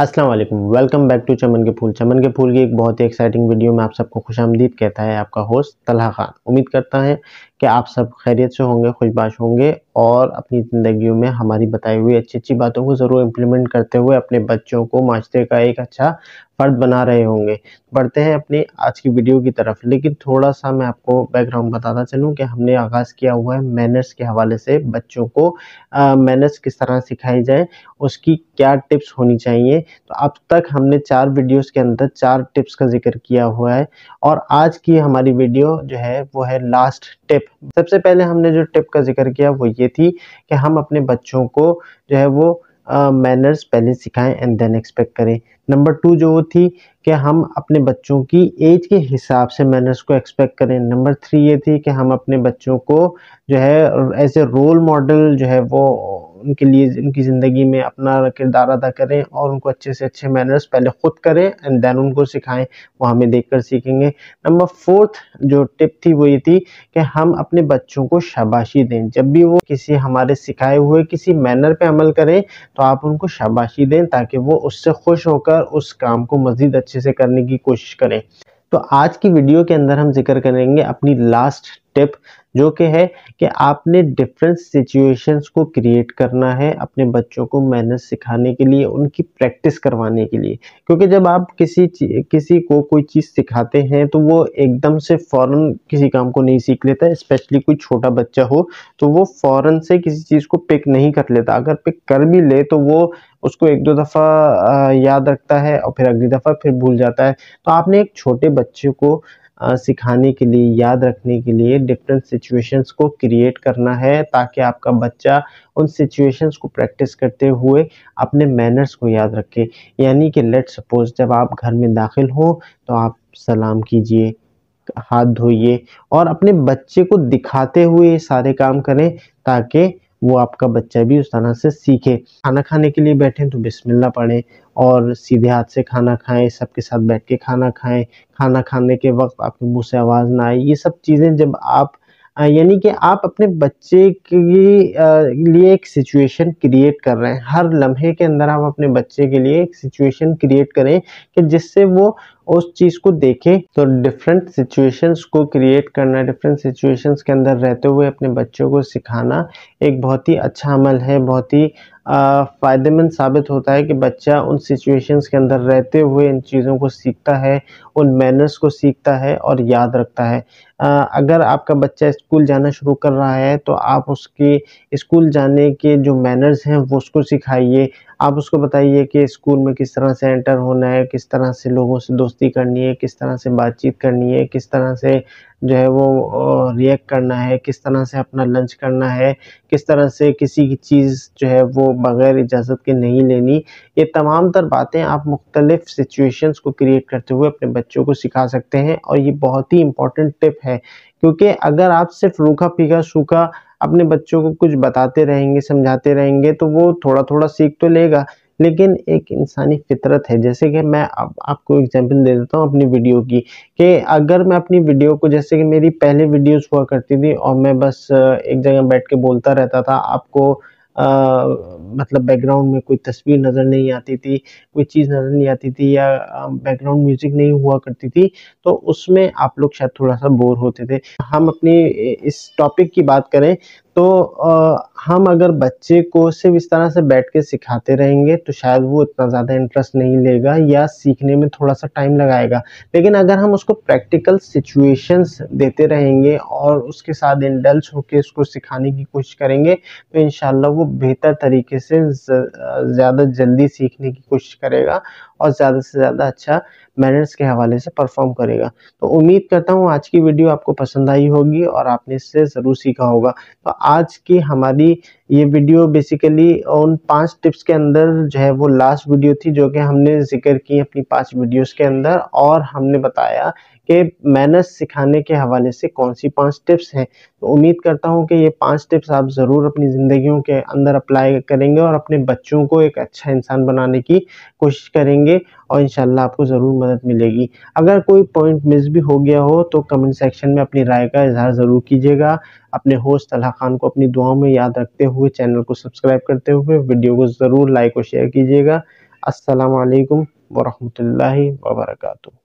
अस्सलाम वालेकुम, welcome back to चमन के फूल। चमन के फूल की एक बहुत ही एक्साइटिंग वीडियो में आप सबको खुशामदीद कहता है आपका होस्ट तलहा खान। उम्मीद करता है कि आप सब खैरियत से होंगे, खुशबाश होंगे और अपनी ज़िंदगियों में हमारी बताई हुई अच्छी-अच्छी बातों को ज़रूर इम्प्लीमेंट करते हुए अपने बच्चों को माशरे का एक अच्छा फ़र्द बना रहे होंगे। बढ़ते हैं अपनी आज की वीडियो की तरफ, लेकिन थोड़ा-सा मैं आपको बैकग्राउंड बताता चलूँ कि हमने आगाज़ किया हुआ है मैनर्स के हवाले से। बच्चों को मैनर्स किस तरह सिखाई जाए, उसकी क्या टिप्स होनी चाहिए। तो अब तक हमने 4 वीडियोस के अंदर 4 टिप्स का ज़िक्र किया हुआ है और आज की हमारी वीडियो जो है वो है लास्ट टिप। सबसे पहले हमने जो टिप का ज़िक्र किया वो ये थी कि हम अपने बच्चों को जो है वो मैनर्स पहले सिखाएँ एंड देन एक्सपेक्ट करें। नंबर 2 जो वो थी कि हम अपने बच्चों की एज के हिसाब से मैनर्स को एक्सपेक्ट करें। नंबर 3 ये थी कि हम अपने बच्चों को जो है एज़ ए रोल मॉडल जो है वो उनके लिए उनकी ज़िंदगी में अपना किरदार अदा करें और उनको अच्छे से अच्छे मैनर्स पहले खुद करें एंड देन उनको सिखाएँ, वो हमें देखकर सीखेंगे। नंबर 4th जो टिप थी वो ये थी कि हम अपने बच्चों को शाबाशी दें। जब भी वो किसी हमारे सिखाए हुए किसी मैनर पे अमल करें, तो आप उनको शाबाशी दें ताकि वो उससे खुश होकर उस काम को मज़ीद अच्छे से करने की कोशिश करें। तो आज की वीडियो के अंदर हम ज़िक्र करेंगे अपनी लास्ट टिप, जो कि है कि आपने डिफरेंट सिचुएशंस को क्रिएट करना है अपने बच्चों को मैनर्स सिखाने के लिए, उनकी प्रैक्टिस करवाने के लिए। क्योंकि जब आप किसी को कोई चीज़ सिखाते हैं तो वो एकदम से फ़ौरन किसी काम को नहीं सीख लेता है, स्पेशली कोई छोटा बच्चा हो तो वो फ़ौरन से किसी चीज़ को पिक नहीं कर लेता। अगर पिक कर भी ले तो वो उसको 1-2 दफ़ा याद रखता है और फिर अगली दफ़ा फिर भूल जाता है। तो आपने एक छोटे बच्चे को सिखाने के लिए, याद रखने के लिए डिफरेंट सिचुएशंस को क्रिएट करना है ताकि आपका बच्चा उन सिचुएशंस को प्रैक्टिस करते हुए अपने मैनर्स को याद रखे। यानी कि लेट्स सपोज़ जब आप घर में दाखिल हो तो आप सलाम कीजिए, हाथ धोइए और अपने बच्चे को दिखाते हुए ये सारे काम करें ताकि वो आपका बच्चा भी उस तरह से सीखे। खाना खाने के लिए बैठें तो बिस्मिल्लाह पढ़ें और सीधे हाथ से खाना खाएँ, सबके साथ बैठ के खाना खाएँ। खाना खाने के वक़्त आपके मुँह से आवाज़ ना आए। ये सब चीज़ें जब आप यानी कि आप अपने बच्चे के लिए एक सिचुएशन क्रिएट कर रहे हैं। हर लम्हे के अंदर आप अपने बच्चे के लिए एक सिचुएशन क्रिएट करें कि जिससे वो उस चीज़ को देखें। तो डिफरेंट सिचुएशंस को क्रिएट करना, डिफरेंट सिचुएशंस के अंदर रहते हुए अपने बच्चों को सिखाना एक बहुत ही अच्छा अमल है, बहुत ही फ़ायदेमंद साबित होता है कि बच्चा उन सिचुएशंस के अंदर रहते हुए इन चीज़ों को सीखता है, उन मैनर्स को सीखता है और याद रखता है। अगर आपका बच्चा स्कूल जाना शुरू कर रहा है तो आप उसके स्कूल जाने के जो मैनर्स हैं वो उसको सिखाइए। आप उसको बताइए कि स्कूल में किस तरह से एंटर होना है, किस तरह से लोगों से दोस्ती करनी है, किस तरह से बातचीत करनी है, किस तरह से जो है वो रिएक्ट करना है, किस तरह से अपना लंच करना है, किस तरह से किसी की चीज़ जो है वो बगैर इजाज़त के नहीं लेनी। ये तमाम तर बातें आप मुख्तलिफ़ सिचुएशंस को क्रिएट करते हुए अपने बच्चों को सिखा सकते हैं और ये बहुत ही इम्पोर्टेंट टिप है। क्योंकि अगर आप सिर्फ़ रूखा-फीका, सूखा अपने बच्चों को कुछ बताते रहेंगे, समझाते रहेंगे तो वो थोड़ा-थोड़ा सीख तो लेगा, लेकिन एक इंसानी फ़ितरत है। जैसे कि मैं अब आपको एग्ज़ाम्पल दे देता हूँ अपनी वीडियो की, कि अगर मैं अपनी वीडियो को जैसे कि मेरी पहले वीडियोज़ हुआ करती थी और मैं बस एक जगह बैठ के बोलता रहता था, आपको अ, मतलब बैकग्राउंड में कोई तस्वीर नज़र नहीं आती थी, कोई चीज़ नज़र नहीं आती थी या बैकग्राउंड म्यूज़िक नहीं हुआ करती थी, तो उसमें आप लोग शायद थोड़ा-सा बोर होते थे। हम अपनी इस टॉपिक की बात करें तो हम अगर बच्चे को सिर्फ़ इस तरह से बैठ के सिखाते रहेंगे तो शायद वो इतना ज़्यादा इंटरेस्ट नहीं लेगा या सीखने में थोड़ा-सा टाइम लगाएगा। लेकिन अगर हम उसको प्रैक्टिकल सिचुएशंस देते रहेंगे और उसके साथ इंडल्ज होके उसको सिखाने की कोशिश करेंगे, तो इंशाअल्लाह वो बेहतर तरीके से ज़्यादा जल्दी सीखने की कोशिश करेगा और ज़्यादा से ज़्यादा अच्छा मैनर्स के हवाले से परफ़ॉर्म करेगा। तो उम्मीद करता हूँ आज की वीडियो आपको पसंद आई होगी और आपने इससे ज़रूर सीखा होगा। तो आज की हमारी ये वीडियो बेसिकली उन 5 टिप्स के अंदर जो है वो लास्ट वीडियो थी, जो कि हमने ज़िक्र की अपनी 5 वीडियोज़ के अंदर और हमने बताया कि मैनर्स सिखाने के हवाले से कौन-सी 5 टिप्स हैं। तो उम्मीद करता हूँ कि ये 5 टिप्स आप ज़रूर अपनी ज़िंदगियों के अंदर अप्लाई करेंगे और अपने बच्चों को एक अच्छा इंसान बनाने की कोशिश करेंगे और इंशाअल्लाह आपको ज़रूर मदद मिलेगी। अगर कोई पॉइंट मिस भी हो गया हो तो कमेंट सेक्शन में अपनी राय का इज़हार ज़रूर कीजिएगा। अपने होस्ट तलहा खान को अपनी दुआओं में याद रखते हुए चैनल को सब्सक्राइब करते हुए वीडियो को ज़रूर लाइक और शेयर कीजिएगा। अस्सलामु अलैकुम व रहमतुल्लाहि व बरकातुहू।